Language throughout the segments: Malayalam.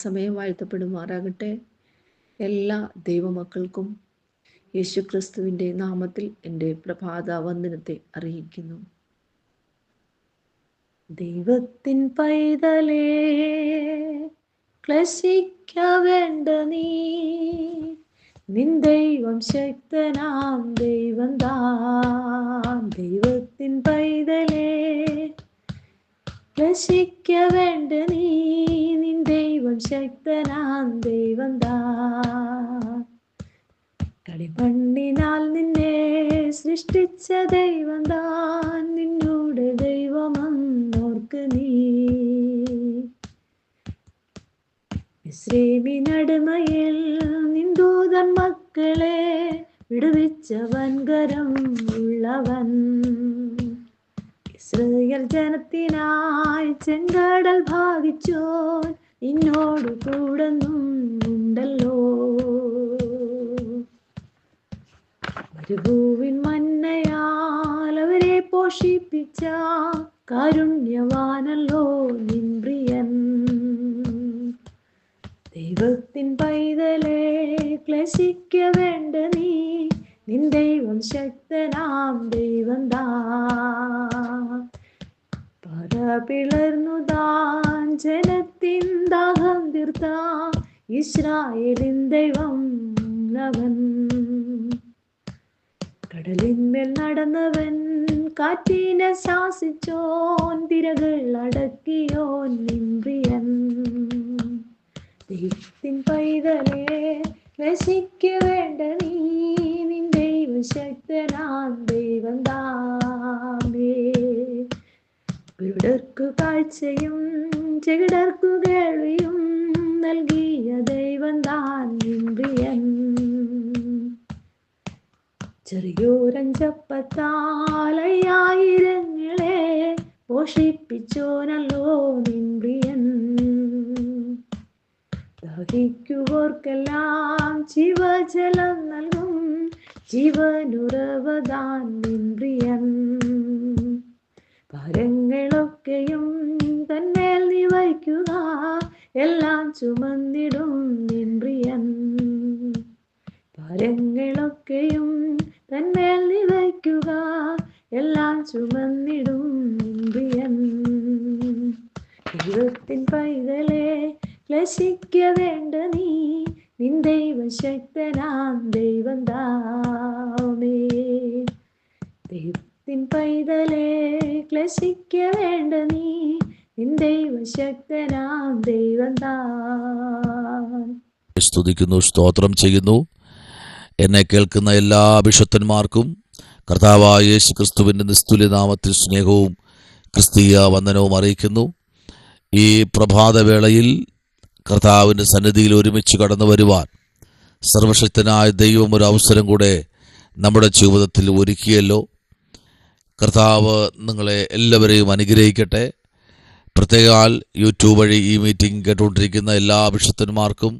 സമയം വാഴ്ത്തപ്പെടുമാറാകട്ടെ. എല്ലാ ദൈവമക്കൾക്കും യേശുക്രിസ്തുവിൻ്റെ നാമത്തിൽ എൻ്റെ പ്രഭാത വന്ദനത്തെ അറിയിക്കുന്നു. ദൈവത്തിൻ പൈതലേ, ക്ലേശിക്ക വേണ്ട നീ, നിൻ ദൈവം ശക്തനാം ദൈവം താൻ. ദൈവത്തിൻ പൈതലേ, ക്ലേശിക്ക വേണ്ട നീ, നിൻ ദൈവം ശക്തനാം ദൈവം താൻ. കളിമണ്ണിനാൽ നിന്നെ സൃഷ്ടിച്ച ദൈവം താൻ, നിന്നോട് ദൈവമെന്നോർക്ക് നീ. മിസ്രയീമിനടിമയിൽ നിൻദൂതൻ മക്കളെ വിടുവിച്ചവൻ കരം ഉള്ളവൻ. ഇസ്രായേൽ ജനത്തിനായി ചെങ്കടൽ ഭാഗിച്ചോൻ, നിന്നോട് കൂടെന്നും ഉണ്ടല്ലോ. മരുഭൂവിൻ മന്നയാൽ അവരെ പോഷിപ്പിച്ച കാരുണ്യവാനല്ലോ നിൻ പ്രിയൻ. ദൈവത്തിൻ പൈതലേ, ക്ലേശിക്ക വേണ്ട നീ, നിൻ ദൈവം ശക്തനാം ദൈവം താൻ. പറ പിളർന്നു താൻ ജനത്തിൻ ദാഹം തീർത്ത ഇസ്രായേലിൻ ദൈവം അവൻ. കടലിന്മേൽ നടന്നവൻ, കാറ്റിനെ ശാസിച്ചോൻ, തിരകൾ അടക്കിയോൻ നിൻ പ്രിയൻ. ദൈവത്തിൻ പൈതലേ, ക്ലേശിക്ക വേണ്ട നീ, നിൻ ദൈവം ശക്തനാം ദൈവം താനേ. കുരുടർക്കു കാഴ്ചയും ചെകിടർക്കു കേൾവിയും നൽകിയ ദൈവം താൻ നിൻ പ്രിയൻ. ചെറിയോരഞ്ചപ്പത്താൽ അയ്യായിരങ്ങളെ പോഷിപ്പിച്ചോനല്ലോ നിൻ പ്രിയൻ. ദാഹിക്കുവോർക്കെല്ലാം ജീവജലം നൽകും ജീവനുറവതാൻ നിൻ പ്രിയൻ. ഭാരങ്ങളൊക്കെയും തന്മേൽ നീ വയ്ക്കുക, എല്ലാം ചുമന്നിടും നിൻ പ്രിയൻ. ഭാരങ്ങളൊക്കെയും തന്മേൽ നീ വയ്ക്കുക, എല്ലാം ചുമന്നിടും നിൻ പ്രിയൻ. ദൈവത്തിൻ പൈതലേ, ക്ലേശിക്ക വേണ്ട നീ, നിൻ ദൈവം ശക്തനാം ദൈവം താനേ. ദൈവത്തിൻ പൈതലേ, ക്ലേശിക്ക വേണ്ട നീ, നിൻ ദൈവം ശക്തനാം ദൈവം താൻ. സ്തുതിക്കുന്നു, സ്തോത്രം ചെയ്യുന്നു. എന്നെ കേൾക്കുന്ന എല്ലാ അഭിഷക്തന്മാർക്കും കർത്താവായ യേശു ക്രിസ്തുവിൻ്റെ നിസ്തുല്യനാമത്തിൽ സ്നേഹവും ക്രിസ്തീയ വന്ദനവും അറിയിക്കുന്നു. ഈ പ്രഭാതവേളയിൽ കർത്താവിൻ്റെ സന്നിധിയിൽ ഒരുമിച്ച് കടന്നു വരുവാൻ സർവശക്തനായ ദൈവം ഒരു അവസരം കൂടെ നമ്മുടെ ജീവിതത്തിൽ ഒരുക്കിയല്ലോ. കർത്താവ് നിങ്ങളെ എല്ലാവരെയും അനുഗ്രഹിക്കട്ടെ. പ്രത്യേകാൽ യൂട്യൂബ് വഴി ഈ മീറ്റിംഗ് കേട്ടുകൊണ്ടിരിക്കുന്ന എല്ലാ അഭിഷക്തന്മാർക്കും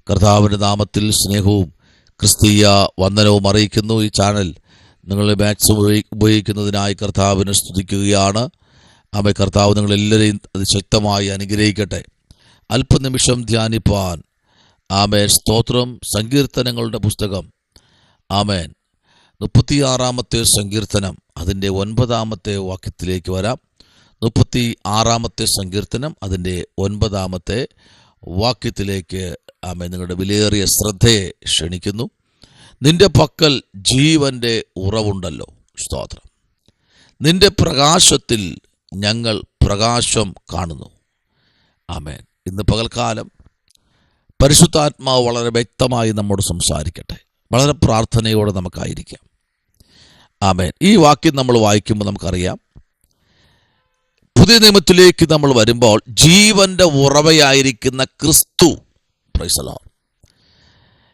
കർത്താവിൻ്റെ നാമത്തിൽ സ്നേഹവും ക്രിസ്തീയ വന്ദനവും അറിയിക്കുന്നു. ഈ ചാനൽ നിങ്ങൾ മാക്സിമം ഉപയോഗിക്കുന്നതിനായി കർത്താവിനെ സ്തുതിക്കുകയാണ്. ആമേ. കർത്താവ് നിങ്ങളെല്ലാവരെയും അതിശക്തമായി അനുഗ്രഹിക്കട്ടെ. അല്പനിമിഷം ധ്യാനിപ്പാൻ ആമേൻ. സ്തോത്രം. സങ്കീർത്തനങ്ങളുടെ പുസ്തകം ആമേൻ 36-ാമത്തെ സങ്കീർത്തനം അതിൻ്റെ 9-ാമത്തെ വാക്യത്തിലേക്ക് വരാം. 36-ാമത്തെ സങ്കീർത്തനം അതിൻ്റെ 9-ാമത്തെ വാക്യത്തിലേക്ക് ആമേൻ നിങ്ങളുടെ വിലയേറിയ ശ്രദ്ധയെ ക്ഷണിക്കുന്നു. നിന്റെ പക്കൽ ജീവന്റെ ഉറവുണ്ടല്ലോ. സ്തോത്രം. നിന്റെ പ്രകാശത്തിൽ ഞങ്ങൾ പ്രകാശം കാണുന്നു. ആമേൻ. ഇന്ന് പകൽക്കാലം പരിശുദ്ധാത്മാവ് വളരെ വ്യക്തമായി നമ്മോട് സംസാരിക്കട്ടെ. വളരെ പ്രാർത്ഥനയോടെ നമുക്കായിരിക്കാം. ആമേൻ. ഈ വാക്യം നമ്മൾ വായിക്കുമ്പോൾ നമുക്കറിയാം, പുതിയ നിയമത്തിലേക്ക് നമ്മൾ വരുമ്പോൾ ജീവന്റെ ഉറവയായിരിക്കുന്ന ക്രിസ്തു. Praise the Lord.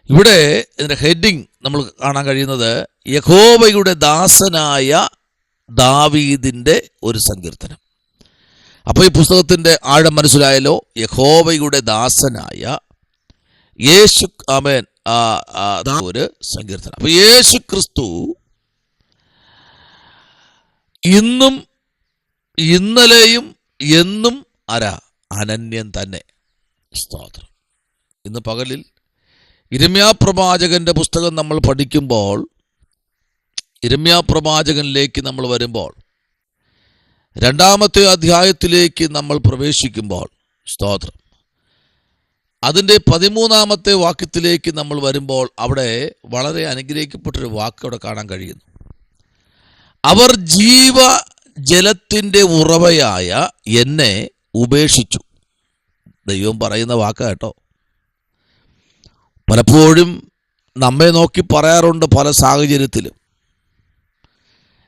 ഇവിടെ ഇതിൻ്റെ ഹെഡിങ് നമ്മൾ കാണാൻ കഴിയുന്നത് യഹോവയുടെ ദാസനായ ദാവീദിൻ്റെ ഒരു സങ്കീർത്തനം. അപ്പോൾ ഈ പുസ്തകത്തിൻ്റെ ആഴം മനസ്സിലായല്ലോ. യഹോവയുടെ ദാസനായ യേശു ആമേൻ ഒരു സങ്കീർത്തനം. അപ്പോൾ യേശു ക്രിസ്തു ഇന്നും ഇന്നലെയും എന്നും അനന്യൻ തന്നെ. സ്തോത്രം. ഇന്ന് പകലിൽ യിരെമ്യാ പ്രവാചകന്റെ പുസ്തകം നമ്മൾ പഠിക്കുമ്പോൾ, യിരെമ്യാ പ്രവാചകനിലേക്ക് നമ്മൾ വരുമ്പോൾ, 2-ാമത്തെ അധ്യായത്തിലേക്ക് നമ്മൾ പ്രവേശിക്കുമ്പോൾ, സ്തോത്രം, അതിൻ്റെ 13-ാമത്തെ വാക്യത്തിലേക്ക് നമ്മൾ വരുമ്പോൾ അവിടെ വളരെ അനുഗ്രഹിക്കപ്പെട്ടൊരു വാക്ക് അവിടെ കാണാൻ കഴിയുന്നു. അവർ ജീവജലത്തിൻ്റെ ഉറവയായ എന്നെ ഉപേക്ഷിച്ചു. ദൈവം പറയുന്ന വാക്ക് കേട്ടോ. പലപ്പോഴും നമ്മെ നോക്കി പറയാറുണ്ട് പല സാഹചര്യത്തിലും,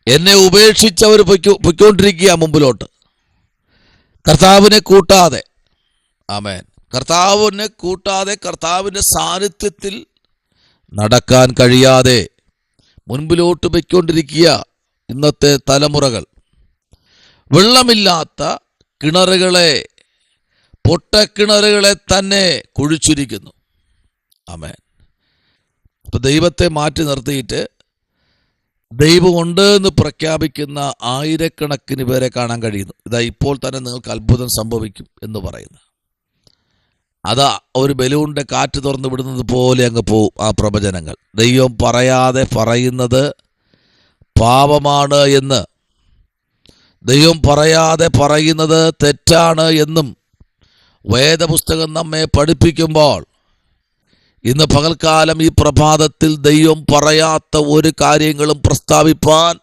എന്നെ ഉപേക്ഷിച്ചവർ പൊയ്ക്കൊണ്ടിരിക്കുക മുമ്പിലോട്ട്, കർത്താവിനെ കൂട്ടാതെ. ആമേൻ. കർത്താവിനെ കൂട്ടാതെ, കർത്താവിൻ്റെ സാന്നിധ്യത്തിൽ നടക്കാൻ കഴിയാതെ മുൻപിലോട്ട് പൊയ്ക്കൊണ്ടിരിക്കുക ഇന്നത്തെ തലമുറകൾ. വെള്ളമില്ലാത്ത കിണറുകളെ, പൊട്ടക്കിണറുകളെ തന്നെ കുഴിച്ചിരിക്കുന്നു. ആമേൻ. ഇപ്പം ദൈവത്തെ മാറ്റി നിർത്തിയിട്ട് ദൈവമുണ്ട് എന്ന് പ്രഖ്യാപിക്കുന്ന ആയിരക്കണക്കിന് പേരെ കാണാൻ കഴിയുന്നു. ഇതാ ഇപ്പോൾ തന്നെ നിങ്ങൾക്ക് അത്ഭുതം സംഭവിക്കും എന്ന് പറയുന്നു. അതാ ഒരു ബലൂണിൻ്റെ കാറ്റ് തുറന്ന് വിടുന്നത് പോലെ അങ്ങ് പോവും ആ പ്രവചനങ്ങൾ. ദൈവം പറയാതെ പറയുന്നത് പാപമാണ് എന്ന്, ദൈവം പറയാതെ പറയുന്നത് തെറ്റാണ് എന്നും വേദപുസ്തകം നമ്മെ പഠിപ്പിക്കുമ്പോൾ, ഇന്ന് പകൽക്കാലം ഈ പ്രഭാതത്തിൽ ദൈവം പറയാത്ത ഒരു കാര്യങ്ങളും പ്രസ്താവിപ്പാൻ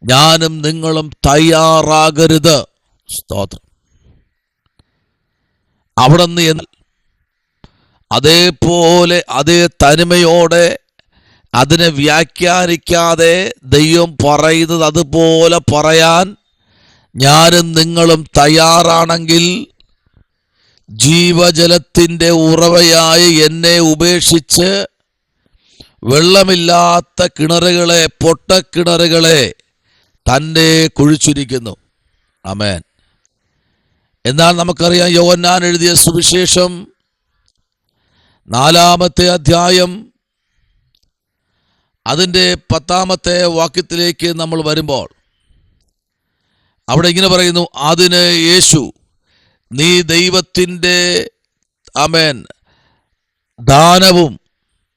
ഞാനും നിങ്ങളും തയ്യാറാകരുത്. സ്തോത്രം. അവിടുന്ന് അതേപോലെ അതേ തനിമയോടെ അതിനെ വ്യാഖ്യാനിക്കാതെ ദൈവം പറയുന്നത് അതുപോലെ പറയാൻ ഞാനും നിങ്ങളും തയ്യാറാണെങ്കിൽ, ജീവജലത്തിൻ്റെ ഉറവയായ എന്നെ ഉപേക്ഷിച്ച് വെള്ളമില്ലാത്ത കിണറുകളെ, പൊട്ടക്കിണറുകളെ തന്നെ കുഴിച്ചിരിക്കുന്നു. ആമേൻ. എന്നാൽ നമുക്കറിയാം, യോഹന്നാൻ എഴുതിയ സുവിശേഷം 4-ാമത്തെ അധ്യായം അതിൻ്റെ 10-ാമത്തെ വാക്യത്തിലേക്ക് നമ്മൾ വരുമ്പോൾ അവിടെ ഇങ്ങനെ പറയുന്നു, അതിന് യേശു, നീ ദൈവത്തിൻ്റെ ആമേൻ ദാനവും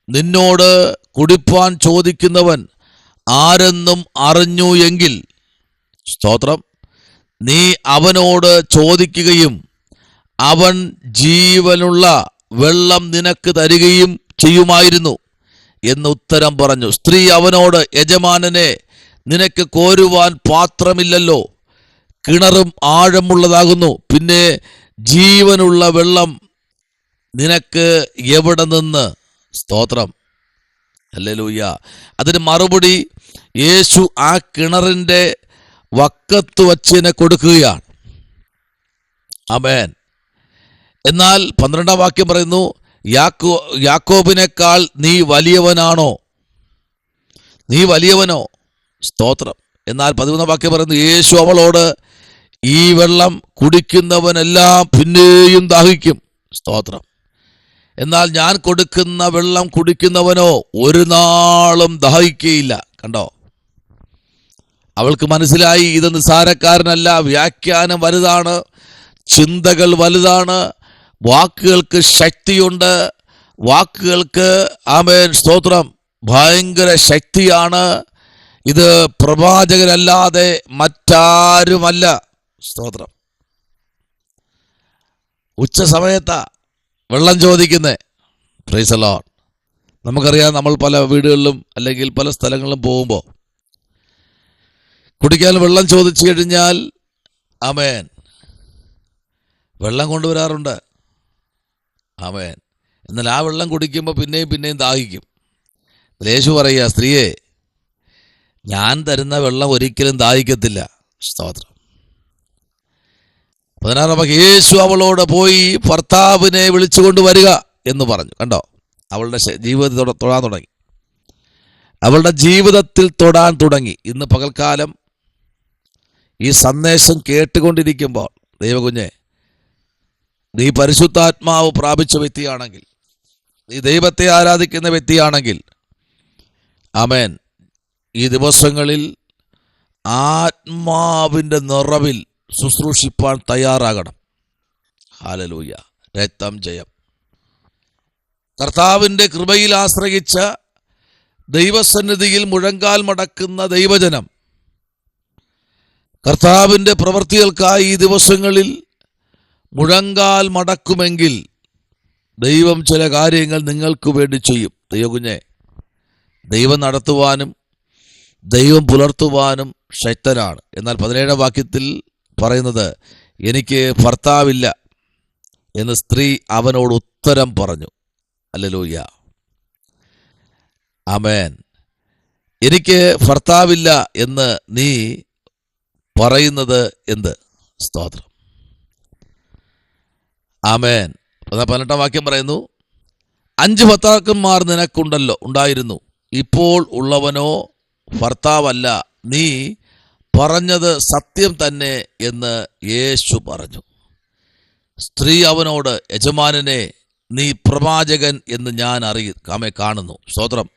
നിന്നോട് കുടിപ്പാൻ ചോദിക്കുന്നവൻ ആരെന്നും അറിഞ്ഞു എങ്കിൽ, സ്തോത്രം, നീ അവനോട് ചോദിക്കുകയും അവൻ ജീവനുള്ള വെള്ളം നിനക്ക് തരികയും ചെയ്യുമായിരുന്നു എന്ന് ഉത്തരം പറഞ്ഞു. സ്ത്രീ അവനോട്, യജമാനനെ, നിനക്ക് കോരുവാൻ പാത്രമില്ലല്ലോ, കിണറും ആഴമുള്ളതാകുന്നു, പിന്നെ ജീവനുള്ള വെള്ളം നിനക്ക് എവിടെ നിന്ന്? സ്തോത്രം. ഹല്ലേലൂയ. അതിന് മറുപടി യേശു ആ കിണറിൻ്റെ വക്കത്ത് വച്ചിനെ കൊടുക്കുകയാണ്. ആമേൻ. എന്നാൽ 12-ാം വാക്യം പറയുന്നു, യാക്കോബിനേക്കാൾ നീ വലിയവനാണോ? നീ വലിയവനോ? സ്തോത്രം. എന്നാൽ 13-ാം വാക്യം പറയുന്നു, യേശു അവളോട്, ഈ വെള്ളം കുടിക്കുന്നവനെല്ലാം പിന്നെയും ദാഹിക്കും. സ്തോത്രം. എന്നാൽ ഞാൻ കൊടുക്കുന്ന വെള്ളം കുടിക്കുന്നവനോ ഒരു നാളും ദാഹിക്കുകയില്ല. കണ്ടോ? അവൾക്ക് മനസ്സിലായി, ഇത് നിസ്സാരക്കാരനല്ല, വ്യാഖ്യാനം വലുതാണ്, ചിന്തകൾ വലുതാണ്, വാക്കുകൾക്ക് ശക്തിയുണ്ട്, വാക്കുകൾക്ക് ആമേൻ സ്തോത്രം ഭയങ്കര ശക്തിയാണ്. ഇത് പ്രവാചകനല്ലാതെ മറ്റാരുമല്ല. സ്തോത്രം. ഉച്ച സമയത്താ വെള്ളം ചോദിക്കുന്നേ. Praise the Lord. നമുക്കറിയാം, നമ്മൾ പല വീടുകളിലും അല്ലെങ്കിൽ പല സ്ഥലങ്ങളിലും പോകുമ്പോൾ കുടിക്കാൻ വെള്ളം ചോദിച്ചു കഴിഞ്ഞാൽ ആമേൻ വെള്ളം കൊണ്ടുവരാറുണ്ട്. ആമേൻ. എന്നാൽ ആ വെള്ളം കുടിക്കുമ്പോൾ പിന്നെയും ദാഹിക്കും. യേശു പറയുക, സ്ത്രീയെ, ഞാൻ തരുന്ന വെള്ളം ഒരിക്കലും ദാഹിക്കത്തില്ല. സ്തോത്രം. 16 യേശു അവളോട് പോയി ഭർത്താവിനെ വിളിച്ചുകൊണ്ട് വരിക എന്ന് പറഞ്ഞു. കണ്ടോ? അവളുടെ ജീവിതത്തിൽ തൊടാൻ തുടങ്ങി. അവളുടെ ജീവിതത്തിൽ തൊടാൻ തുടങ്ങി. ഇന്ന് പകൽക്കാലം ഈ സന്ദേശം കേട്ടുകൊണ്ടിരിക്കുമ്പോൾ ദൈവകുഞ്ഞെ, നീ പരിശുദ്ധാത്മാവ് പ്രാപിച്ച വ്യക്തിയാണെങ്കിൽ, നീ ദൈവത്തെ ആരാധിക്കുന്ന വ്യക്തിയാണെങ്കിൽ, ആമേൻ, ഈ ദിവസങ്ങളിൽ ആത്മാവിൻ്റെ നിറവിൽ ശുശ്രൂഷിപ്പാൻ തയ്യാറാകണം. ഹല്ലേലൂയ. രക്തം ജയം. കർത്താവിൻ്റെ കൃപയിൽ ആശ്രയിച്ച ദൈവസന്നിധിയിൽ മുഴങ്കാൽ മടക്കുന്ന ദൈവജനം കർത്താവിൻ്റെ പ്രവൃത്തികൾക്കായി ഈ ദിവസങ്ങളിൽ മുഴങ്കാൽ മടക്കുമെങ്കിൽ ദൈവം ചില കാര്യങ്ങൾ നിങ്ങൾക്ക് വേണ്ടി ചെയ്യും. ദൈവകുഞ്ഞെ, ദൈവം നടത്തുവാനും ദൈവം പുലർത്തുവാനും ശക്തനാണ്. എന്നാൽ 17-ാം വാക്യത്തിൽ പറയുന്നത്, എനിക്ക് ഭർത്താവില്ല എന്ന് സ്ത്രീ അവനോട് ഉത്തരം പറഞ്ഞു. ഹല്ലേലൂയ, ആമേൻ. എനിക്ക് ഭർത്താവില്ല എന്ന് നീ പറയുന്നത് എന്ത്? സ്തോത്രം, ആമേൻ. 18-ാം വാക്യം പറയുന്നു, 5 ഭർത്താക്കന്മാർ നിനക്കുണ്ടല്ലോ ഉണ്ടായിരുന്നു, ഇപ്പോൾ ഉള്ളവനോ ഭർത്താവല്ല, നീ പറഞ്ഞത് സത്യം തന്നെ എന്ന് യേശു പറഞ്ഞു. സ്ത്രീ അവനോട്, യജമാനനെ, നീ പ്രവാചകൻ എന്ന് ഞാൻ കാണുന്നു. സ്തോത്രം,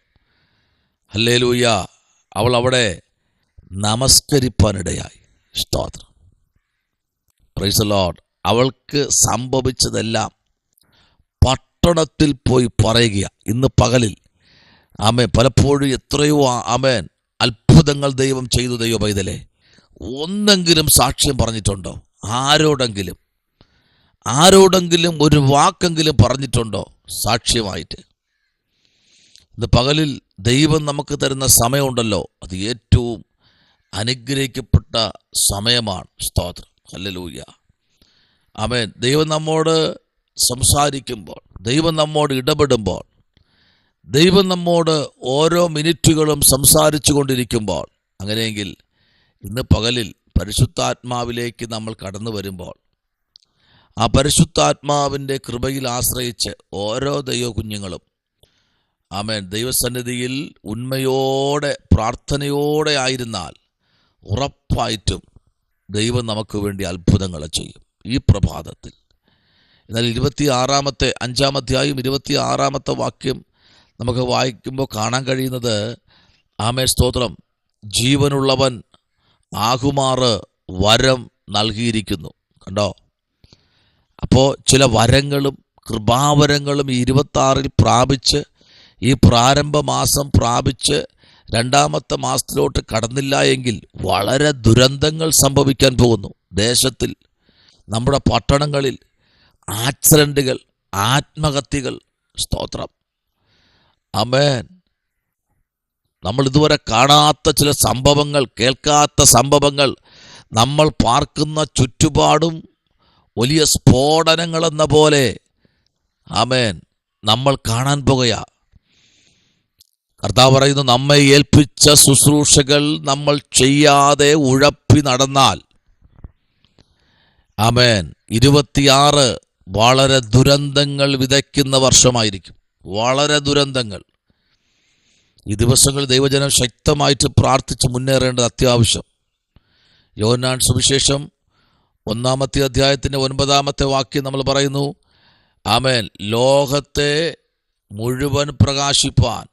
ഹല്ലേലൂയ. അവൾ അവിടെ നമസ്കരിപ്പാനിടയായി. സ്തോത്രം, പ്രൈസ് ദി ലോർഡ്. അവൾക്ക് സംഭവിച്ചതെല്ലാം പട്ടണത്തിൽ പോയി പറയുക. ഇന്ന് പകലിൽ ആമേൻ, പലപ്പോഴും എത്രയോ ആമേൻ അത്ഭുതങ്ങൾ ദൈവം ചെയ്തു. ദൈവ പൈതലേ, ഒന്നെങ്കിലും സാക്ഷ്യം പറഞ്ഞിട്ടുണ്ടോ? ആരോടെങ്കിലും ഒരു വാക്കെങ്കിലും പറഞ്ഞിട്ടുണ്ടോ സാക്ഷ്യമായിട്ട്? ഇന്ന് പകലിൽ ദൈവം നമുക്ക് തരുന്ന സമയമുണ്ടല്ലോ, അത് ഏറ്റവും അനുഗ്രഹിക്കപ്പെട്ട സമയമാണ്. സ്തോത്രം, ഹല്ലേലൂയ, ആമേൻ. ദൈവം നമ്മോട് സംസാരിക്കുമ്പോൾ, ദൈവം നമ്മോട് ഇടപെടുമ്പോൾ, ദൈവം നമ്മോട് ഓരോ മിനിറ്റുകളും സംസാരിച്ചു കൊണ്ടിരിക്കുമ്പോൾ, അങ്ങനെയെങ്കിൽ ഇന്ന് പകലിൽ പരിശുദ്ധാത്മാവിലേക്ക് നമ്മൾ കടന്നു വരുമ്പോൾ, ആ പരിശുദ്ധാത്മാവിൻ്റെ കൃപയിൽ ആശ്രയിച്ച് ഓരോ ദൈവ കുഞ്ഞുങ്ങളും ആമേൻ ദൈവസന്നിധിയിൽ ഉണ്മയോടെ പ്രാർത്ഥനയോടെ ആയിരുന്നാൽ ഉറപ്പായിട്ടും ദൈവം നമുക്ക് വേണ്ടി അത്ഭുതങ്ങൾ ചെയ്യും ഈ പ്രഭാതത്തിൽ. എന്നാൽ 5-ാം അധ്യായം 26-ാമത്തെ വാക്യം നമുക്ക് വായിക്കുമ്പോൾ കാണാൻ കഴിയുന്നത്, ആമേൻ സ്തോത്രം, ജീവനുള്ളവൻ ആകുമാറ് വരം നൽകിയിരിക്കുന്നു. കണ്ടോ? അപ്പോൾ ചില വരങ്ങളും കൃപാവരങ്ങളും 26-ൽ പ്രാപിച്ച്, ഈ പ്രാരംഭ മാസം പ്രാപിച്ച് 2-ാമത്തെ മാസത്തിലോട്ട് കടന്നില്ല എങ്കിൽ വളരെ ദുരന്തങ്ങൾ സംഭവിക്കാൻ പോകുന്നു. ദേശത്തിൽ, നമ്മുടെ പട്ടണങ്ങളിൽ ആക്സിഡൻറ്റുകൾ, ആത്മഹത്യകൾ. സ്തോത്രം, ആമേൻ. നമ്മൾ ഇതുവരെ കാണാത്ത ചില സംഭവങ്ങൾ, കേൾക്കാത്ത സംഭവങ്ങൾ, നമ്മൾ പാർക്കുന്ന ചുറ്റുപാടും വലിയ സ്ഫോടനങ്ങളെന്ന പോലെ ആമേൻ നമ്മൾ കാണാൻ പോകുകയാ. കർത്താവ് പറയുന്നു, നമ്മെ ഏൽപ്പിച്ച ശുശ്രൂഷകൾ നമ്മൾ ചെയ്യാതെ ഉഴപ്പി നടന്നാൽ ആമേൻ 26 വളരെ ദുരന്തങ്ങൾ വിതയ്ക്കുന്ന വർഷമായിരിക്കും. വളരെ ദുരന്തങ്ങൾ. ഈ ദിവസങ്ങളിൽ ദൈവജനം ശക്തമായിട്ട് പ്രാർത്ഥിച്ച് മുന്നേറേണ്ടത് അത്യാവശ്യം. യോഹന്നാൻ സുവിശേഷം 1-ാമത്തെ അധ്യായത്തിൻ്റെ 9-ാമത്തെ വാക്യം നമ്മൾ പറയുന്നു, ആമേൻ, ലോകത്തെ മുഴുവൻ പ്രകാശിപ്പാൻ.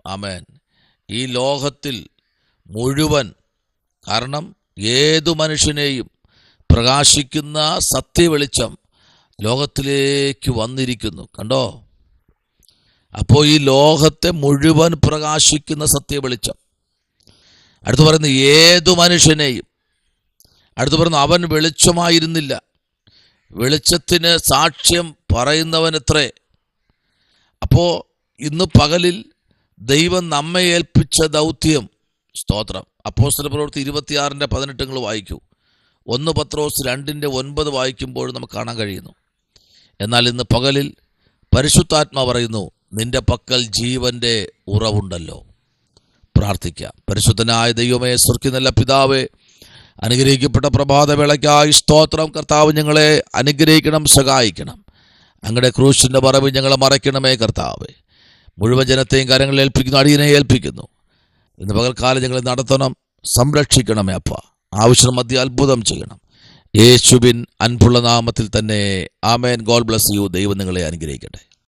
ആമേൻ, ഈ ലോകത്തിൽ മുഴുവൻ, കാരണം ഏതു മനുഷ്യനെയും പ്രകാശിക്കുന്ന സത്യവെളിച്ചം ലോകത്തിലേക്ക് വന്നിരിക്കുന്നു. കണ്ടോ? അപ്പോൾ ഈ ലോകത്തെ മുഴുവൻ പ്രകാശിക്കുന്ന സത്യവെളിച്ചം. അടുത്ത് പറയുന്നു ഏതു മനുഷ്യനെയും. അടുത്ത് പറയുന്നു അവൻ വെളിച്ചമായിരുന്നില്ല, വെളിച്ചത്തിന് സാക്ഷ്യം പറയുന്നവനത്രേ. അപ്പോൾ ഇന്ന് പകലിൽ ദൈവം നമ്മെ ഏൽപ്പിച്ച ദൗത്യം, സ്തോത്രം, അപ്പോസ്തലപ്രവൃത്തി 26-18 വായിക്കൂ. 1 പത്രോസ് 2-9 വായിക്കുമ്പോൾ നമുക്ക് കാണാൻ കഴിയുന്നു. എന്നാൽ ഇന്ന് പകലിൽ പരിശുദ്ധാത്മാ പറയുന്നു, നിന്റെ പക്കൽ ജീവന്റെ ഉറവുണ്ടല്ലോ. പ്രാർത്ഥിക്കാം. പരിശുദ്ധനായ ദൈവമേ, സ്വർഗ്ഗീയ നല്ല പിതാവേ, അനുഗ്രഹിക്കപ്പെട്ട പ്രഭാതവേളയ്ക്കായി സ്തോത്രം. കർത്താവ്, ഞങ്ങളെ അനുഗ്രഹിക്കണം, സഹായിക്കണം. അങ്ങയുടെ ക്രൂശിൻ്റെ മറവിൽ ഞങ്ങളെ മറയ്ക്കണമേ കർത്താവേ. മുഴുവൻ ജനത്തെയും കാര്യങ്ങളിൽ ഏൽപ്പിക്കുന്നു, അടിയനെ ഏൽപ്പിക്കുന്നു. ഇന്ന് പകൽക്കാലം ഞങ്ങളെ നടത്തണം, സംരക്ഷിക്കണമേ അപ്പ. ആവശ്യം മധ്യ അത്ഭുതം ചെയ്യണം. യേശുവിൻ അൻപുള്ള നാമത്തിൽ തന്നെ, ആമേൻ. God bless you. ദൈവം നിങ്ങളെ അനുഗ്രഹിക്കട്ടെ.